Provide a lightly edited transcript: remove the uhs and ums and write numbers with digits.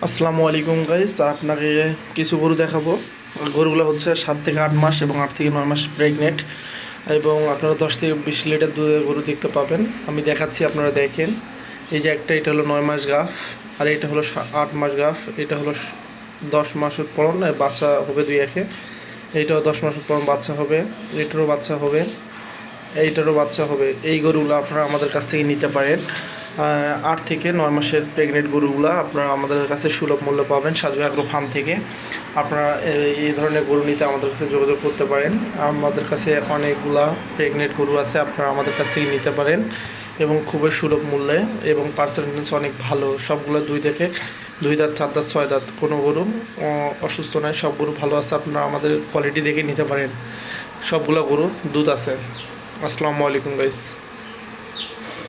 আসসালামু আলাইকুম গাইস, আপনাকে কিছু গরু দেখাবো। গরুগুলো হচ্ছে 7 থেকে 8 মাস এবং 8 থেকে 9 মাস প্রেগনেন্ট, এবং আপনারা 10 থেকে 20 লিটার দুধের গরু দেখতে পাবেন। আমি দেখাচ্ছি, আপনারা দেখেন। এই যে একটা, এটা হলো 9 মাস গাফ, আর এটা হলো 8 মাস গাফ। এটা হলো 10 মাসের পর বাচ্চা হবে দুই একে। এইটাও 10 মাসের পর বাচ্চা হবে, এটারও বাচ্চা হবে, এইটারও বাচ্চা হবে। এই গরুগুলো আপনারা আমাদের কাছ থেকে নিতে পারেন। 8 থেকে 9 মাসের প্রেগনেন্ট গরুগুলো আপনারা আমাদের কাছে সুলভ মূল্য পাবেন সাজু অ্যাগ্রো ফার্ম থেকে। আপনারা এই ধরনের গরু নিতে আমাদের কাছে যোগাযোগ করতে পারেন। আমাদের কাছে অনেকগুলা প্রেগনেন্ট গরু আছে, আপনারা আমাদের কাছ থেকে নিতে পারেন এবং খুবই সুলভ মূল্যে, এবং পার্সেন্টেজ অনেক ভালো। সবগুলো 2 দাঁত 4 দাঁত 6 দাঁত, কোনো গরু অসুস্থ নয়, সব গরু ভালো আছে। আপনারা আমাদের কোয়ালিটি দেখে নিতে পারেন। সবগুলো গরু দুধ আছে। আসসালামু আলাইকুম গাইস।